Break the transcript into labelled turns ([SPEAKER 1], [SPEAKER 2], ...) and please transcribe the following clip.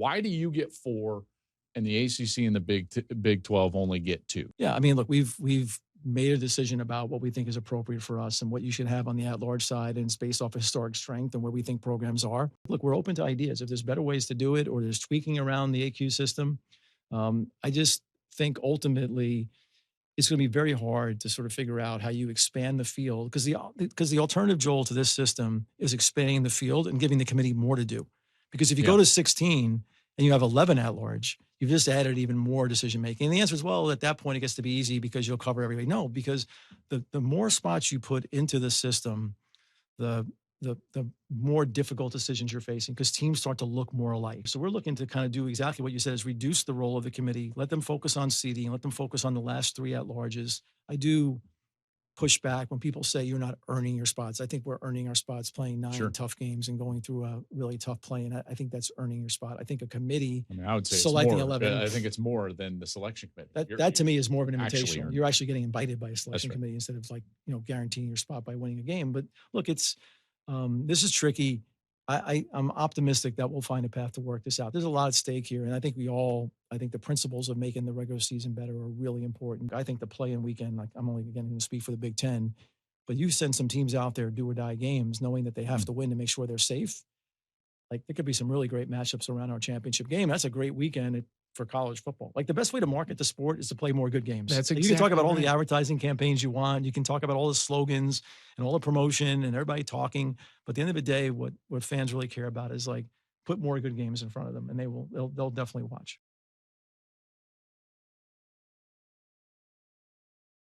[SPEAKER 1] Why do you get 4 and the ACC and the Big 12 only get 2?
[SPEAKER 2] Yeah, I mean, look, we've made a decision about what we think is appropriate for us and what you should have on the at-large side, and it's based off of historic strength and where we think programs are. Look, we're open to ideas. If there's better ways to do it or there's tweaking around the AQ system, I just think ultimately it's going to be very hard to sort of figure out how you expand the field, because the alternative, Joel, to this system is expanding the field and giving the committee more to do. Because if you go to 16 and you have 11 at large, you've just added even more decision making. And the answer is, well, at that point it gets to be easy because you'll cover everybody. No, because the more spots you put into the system, the more difficult decisions you're facing, because teams start to look more alike. So we're looking to kind of do exactly what you said, is reduce the role of the committee, let them focus on seeding, let them focus on the last 3 at larges. I do push back when people say you're not earning your spots. I think we're earning our spots playing 9 tough games and going through a really tough play. And I think that's earning your spot. I think a committee,
[SPEAKER 1] I would say
[SPEAKER 2] selecting
[SPEAKER 1] it's more,
[SPEAKER 2] 11.
[SPEAKER 1] I think it's more than the selection committee.
[SPEAKER 2] That to me is more of an invitation.
[SPEAKER 1] Actually
[SPEAKER 2] You're actually getting invited by a selection committee instead of guaranteeing your spot by winning a game. But look, it's this is tricky. I'm optimistic that we'll find a path to work this out. There's a lot at stake here. And I think the principles of making the regular season better are really important. I think the play-in weekend, like, I'm only again going to speak for the Big Ten, but you send some teams out there, do or die games, knowing that they have to win to make sure they're safe. Like, there could be some really great matchups around our championship game. That's a great weekend for college football. Like, the best way to market the sport is to play more good games.
[SPEAKER 3] That's
[SPEAKER 2] You can talk about all the advertising campaigns you want. You can talk about all the slogans and all the promotion and everybody talking. But at the end of the day, what fans really care about is, like, put more good games in front of them, and they'll definitely watch.